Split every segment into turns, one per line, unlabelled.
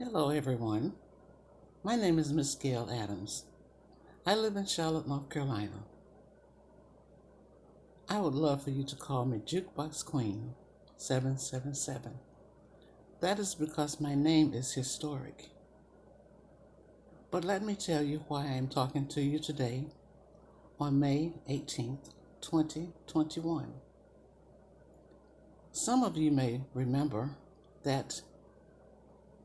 Hello, everyone. My name is Miss Gail Adams. I live in Charlotte, North Carolina. I would love for you to call me Jukebox Queen 777. That is because my name is historic. But let me tell you why I am talking to you today on May 18th, 2021. Some of you may remember that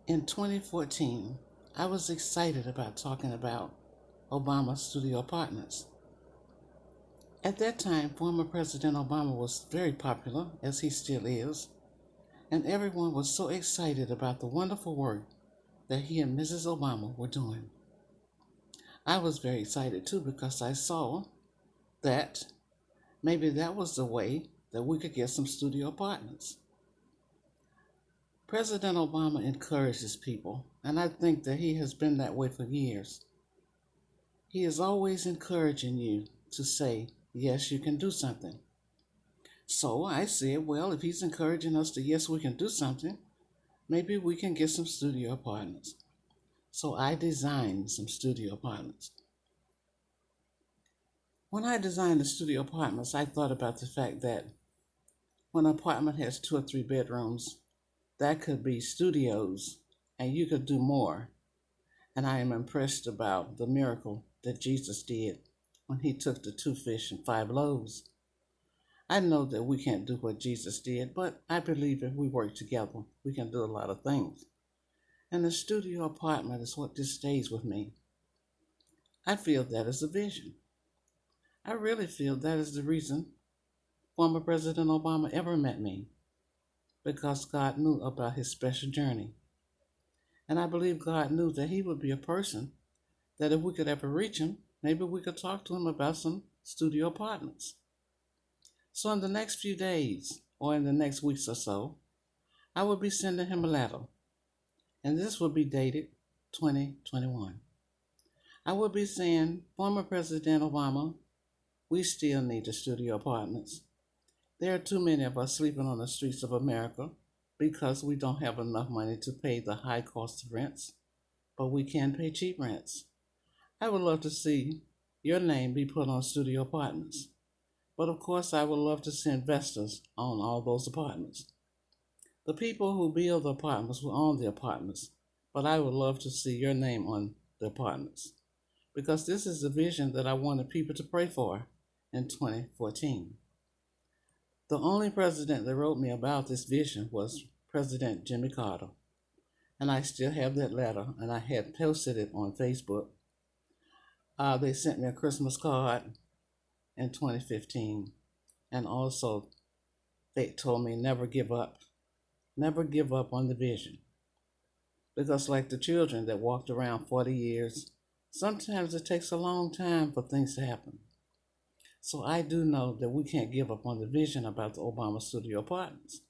in 2014, I was excited about talking about Obama studio apartments. At that time, former President Obama was very popular, as he still is, and everyone was so excited about the wonderful work that he and Mrs. Obama were doing. I was very excited too because I saw that maybe that was the way that we could get some studio apartments. President Obama encourages people, and I think that he has been that way for years. He is always encouraging you to say, yes, you can do something. So I said, well, if he's encouraging us to, yes, we can do something, maybe we can get some studio apartments. So I designed some studio apartments. When I designed the studio apartments, I thought about the fact that when an apartment has 2 or 3 bedrooms, that could be studios and you could do more. And I am impressed about the miracle that Jesus did when he took the 2 fish and 5 loaves. I know that we can't do what Jesus did, but I believe if we work together, we can do a lot of things. And the studio apartment is what just stays with me. I feel that is a vision. I really feel that is the reason former President Obama ever met me, because God knew about his special journey. And I believe God knew that he would be a person that if we could ever reach him, maybe we could talk to him about some studio apartments. So in the next few days, or in the next weeks or so, I will be sending him a letter, and this will be dated 2021. I will be saying, former President Obama, we still need the studio apartments. There are too many of us sleeping on the streets of America because we don't have enough money to pay the high cost of rents, but we can pay cheap rents. I would love to see your name be put on studio apartments. But of course, I would love to see investors on all those apartments. The people who build the apartments will own the apartments, but I would love to see your name on the apartments because this is the vision that I wanted people to pray for in 2014. The only president that wrote me about this vision was President Jimmy Carter, and I still have that letter, and I had posted it on Facebook. They sent me a Christmas card in 2015, and also they told me never give up on the vision. Because, like the children that walked around 40 years, sometimes it takes a long time for things to happen. So I do know that we can't give up on the vision about the Obama studio apartments.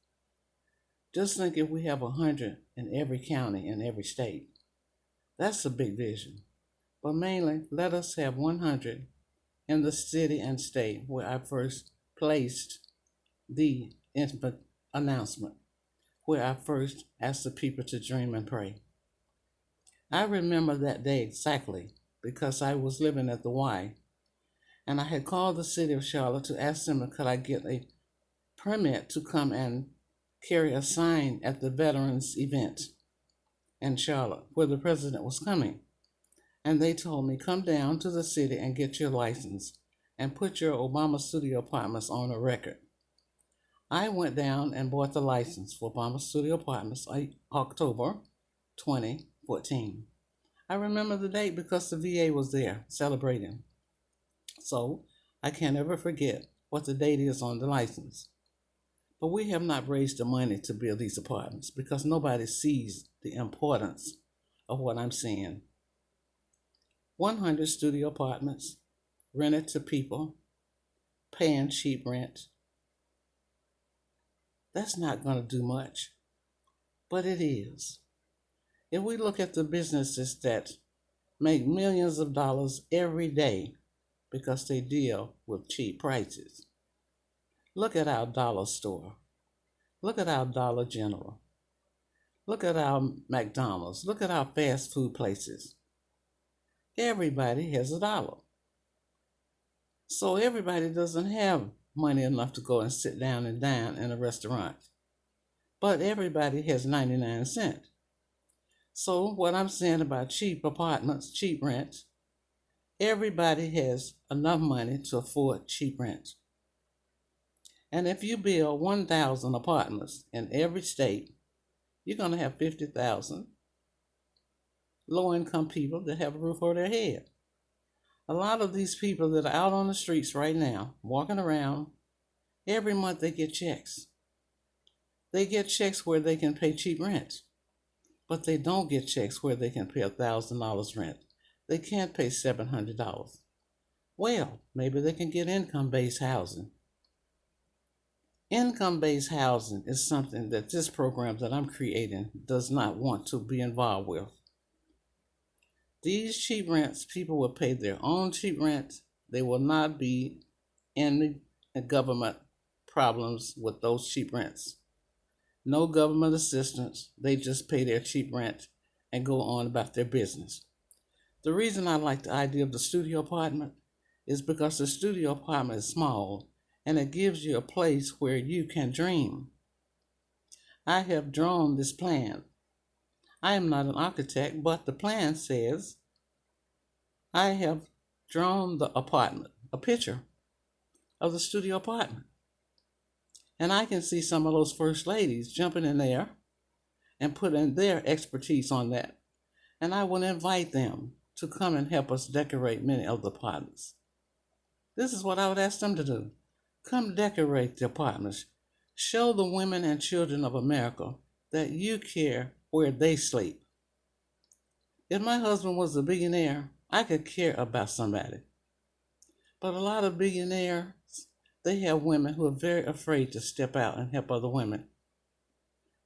Just think if we have 100 in every county in every state. That's a big vision. But mainly, let us have 100 in the city and state where I first placed the announcement, where I first asked the people to dream and pray. I remember that day exactly because I was living at the Y, and I had called the city of Charlotte to ask them could I get a permit to come and carry a sign at the veterans event in Charlotte where the president was coming. And they told me, come down to the city and get your license and put your Obama studio apartments on a record. I went down and bought the license for Obama studio apartments October 2014. I remember the date because the VA was there celebrating. So I can't ever forget what the date is on the license. But we have not raised the money to build these apartments because nobody sees the importance of what I'm saying. 100 studio apartments rented to people, paying cheap rent. That's not going to do much, but it is. If we look at the businesses that make millions of dollars every day because they deal with cheap prices, look at our dollar store. Look at our Dollar General. Look at our McDonald's. Look at our fast food places. Everybody has $1. So everybody doesn't have money enough to go and sit down and dine in a restaurant. But everybody has 99 cents. So what I'm saying about cheap apartments, cheap rent, everybody has enough money to afford cheap rent. And if you build 1,000 apartments in every state, you're going to have 50,000 low-income people that have a roof over their head. A lot of these people that are out on the streets right now, walking around, every month they get checks. They get checks where they can pay cheap rent, but they don't get checks where they can pay $1,000 rent. They can't pay $700. Well, maybe they can get income-based housing. Income-based housing is something that this program that I'm creating does not want to be involved with. These cheap rents, people will pay their own cheap rent. They will not be in the government problems with those cheap rents. No government assistance. They just pay their cheap rent and go on about their business. The reason I like the idea of the studio apartment is because the studio apartment is small and it gives you a place where you can dream. I have drawn this plan. I am not an architect, but the plan says I have drawn the apartment, a picture of the studio apartment. And I can see some of those first ladies jumping in there and putting their expertise on that. And I will invite them to come and help us decorate many of the apartments. This is what I would ask them to do. Come decorate the apartments. Show the women and children of America that you care where they sleep. If my husband was a billionaire, I could care about somebody. But a lot of billionaires, they have women who are very afraid to step out and help other women.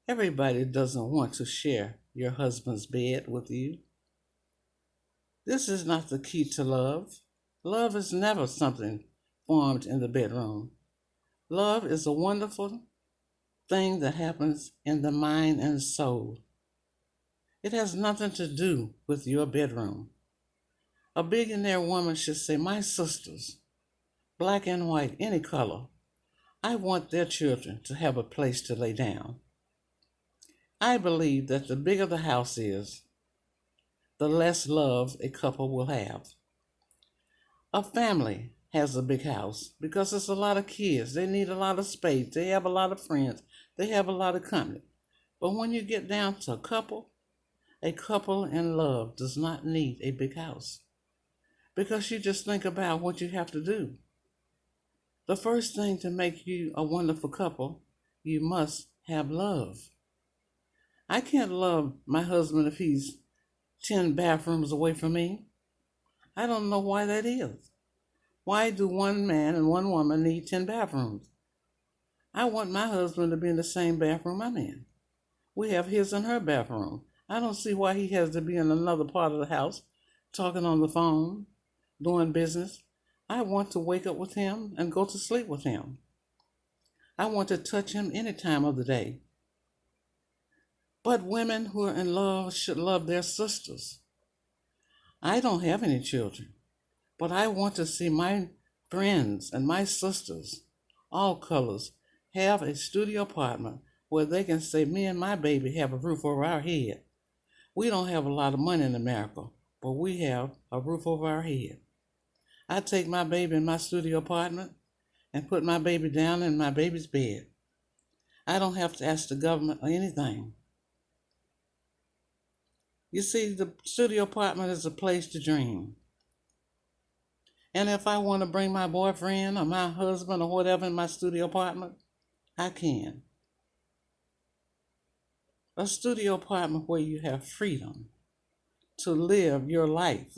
Everybody doesn't want to share your husband's bed with you. This is not the key to love. Love is never something formed in the bedroom. Love is a wonderful thing that happens in the mind and soul. It has nothing to do with your bedroom. A billionaire woman should say, my sisters, black and white, any color, I want their children to have a place to lay down. I believe that the bigger the house is, the less love a couple will have. A family has a big house because there's a lot of kids. They need a lot of space. They have a lot of friends. They have a lot of company. But when you get down to a couple in love does not need a big house because you just think about what you have to do. The first thing to make you a wonderful couple, you must have love. I can't love my husband if he's 10 bathrooms away from me. I don't know why that is. Why do one man and one woman need 10 bathrooms? I want my husband to be in the same bathroom I'm in. We have his and her bathroom. I don't see why he has to be in another part of the house, talking on the phone, doing business. I want to wake up with him and go to sleep with him. I want to touch him any time of the day. But women who are in love should love their sisters. I don't have any children, but I want to see my friends and my sisters, all colors, have a studio apartment where they can say, me and my baby have a roof over our head. We don't have a lot of money in America, but we have a roof over our head. I take my baby in my studio apartment and put my baby down in my baby's bed. I don't have to ask the government or anything. You see, the studio apartment is a place to dream. And if I want to bring my boyfriend or my husband or whatever in my studio apartment, I can. A studio apartment where you have freedom to live your life,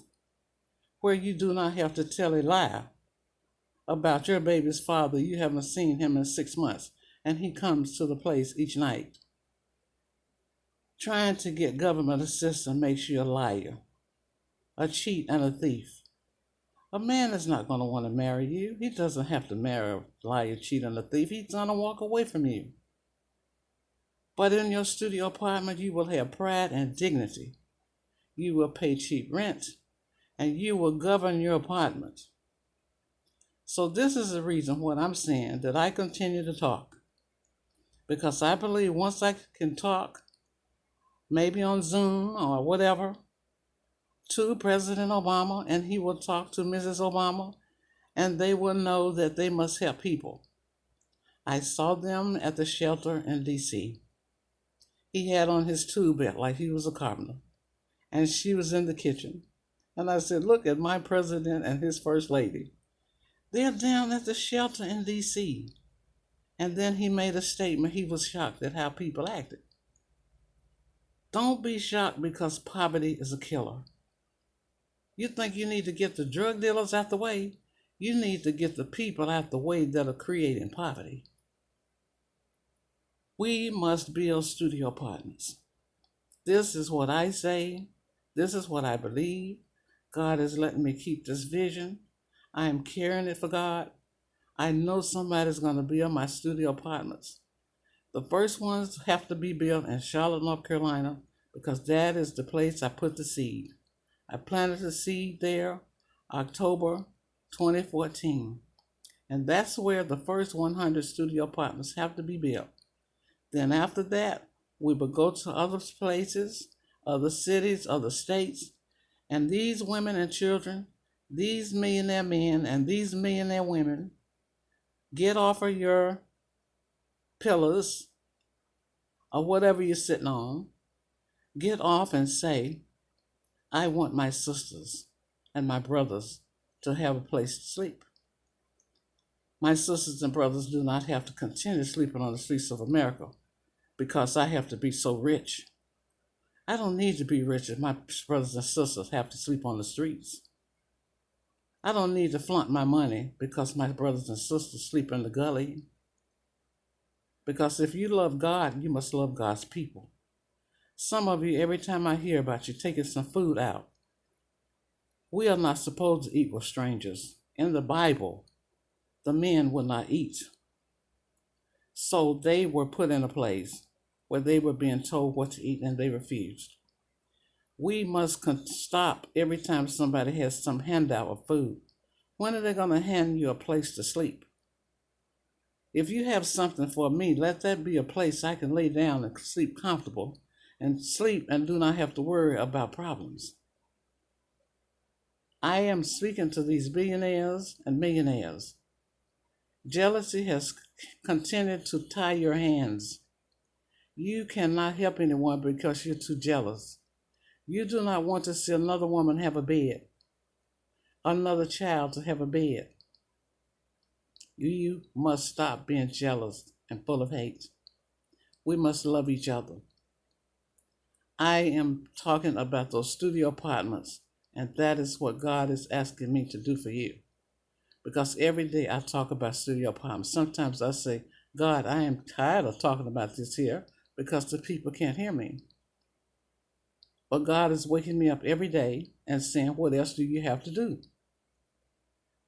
where you do not have to tell a lie about your baby's father. You haven't seen him in 6 months, and he comes to the place each night. Trying to get government assistance makes you a liar, a cheat, and a thief. A man is not going to want to marry you. He doesn't have to marry a liar, cheat, and a thief. He's going to walk away from you. But in your studio apartment, you will have pride and dignity. You will pay cheap rent, and you will govern your apartment. So this is the reason what I'm saying, that I continue to talk. Because I believe once I can talk, maybe on Zoom or whatever, to President Obama, and he will talk to Mrs. Obama, and they will know that they must help people. I saw them at the shelter in D.C. He had on his tool belt like he was a carpenter, and she was in the kitchen. And I said, look at my president and his first lady. They're down at the shelter in D.C. And then he made a statement. He was shocked at how people acted. Don't be shocked because poverty is a killer. You think you need to get the drug dealers out the way? You need to get the people out the way that are creating poverty. We must build studio partners. This is what I say. This is what I believe. God is letting me keep this vision. I am carrying it for God. I know somebody's going to build my studio apartments. The first ones have to be built in Charlotte, North Carolina, because that is the place I put the seed. I planted the seed there October 2014. And that's where the first 100 studio apartments have to be built. Then after that, we will go to other places, other cities, other states, and these women and children, these millionaire men and these millionaire women, get off of your pillars or whatever you're sitting on. Get off and say, I want my sisters and my brothers to have a place to sleep. My sisters and brothers do not have to continue sleeping on the streets of America because I have to be so rich. I don't need to be rich if my brothers and sisters have to sleep on the streets. I don't need to flaunt my money because my brothers and sisters sleep in the gully. Because if you love God, you must love God's people. Some of you, every time I hear about you taking some food out, we are not supposed to eat with strangers. In the Bible, the men would not eat. So they were put in a place where they were being told what to eat and they refused. We must stop every time somebody has some handout of food. When are they going to hand you a place to sleep? If you have something for me, let that be a place I can lay down and sleep comfortable and sleep and do not have to worry about problems. I am speaking to these billionaires and millionaires. Jealousy has continued to tie your hands. You cannot help anyone because you're too jealous. You do not want to see another woman have a bed, another child to have a bed. You must stop being jealous and full of hate. We must love each other. I am talking about those studio apartments, and that is what God is asking me to do for you. Because every day I talk about studio apartments. Sometimes I say, God, I am tired of talking about this here because the people can't hear me. But God is waking me up every day and saying, what else do you have to do?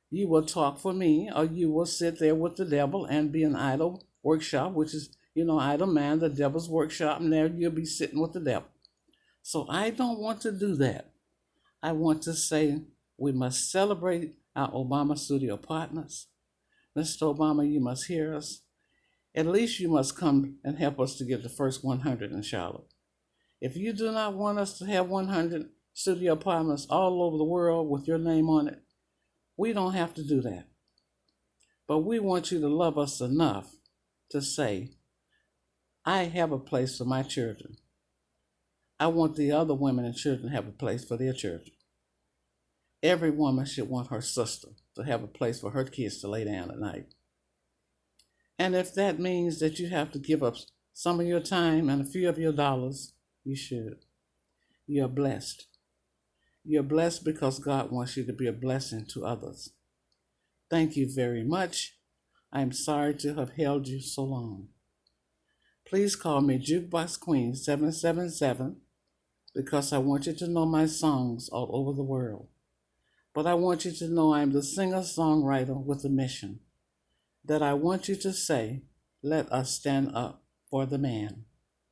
You will talk for me, or you will sit there with the devil and be an idle workshop, which is, idle man, the devil's workshop, and there you'll be sitting with the devil. So I don't want to do that. I want to say we must celebrate our Obama studio partners. Mr. Obama, you must hear us. At least you must come and help us to get the first 100 in Charlotte. If you do not want us to have 100 studio apartments all over the world with your name on it, we don't have to do that. But we want you to love us enough to say, I have a place for my children. I want the other women and children to have a place for their children. Every woman should want her sister to have a place for her kids to lay down at night. And if that means that you have to give up some of your time and a few of your dollars, you should. You're blessed. You're blessed because God wants you to be a blessing to others. Thank you very much. I am sorry to have held you so long. Please call me Jukebox Queen 777 because I want you to know my songs all over the world. But I want you to know I'm the singer-songwriter with a mission, that I want you to say, let us stand up for the man.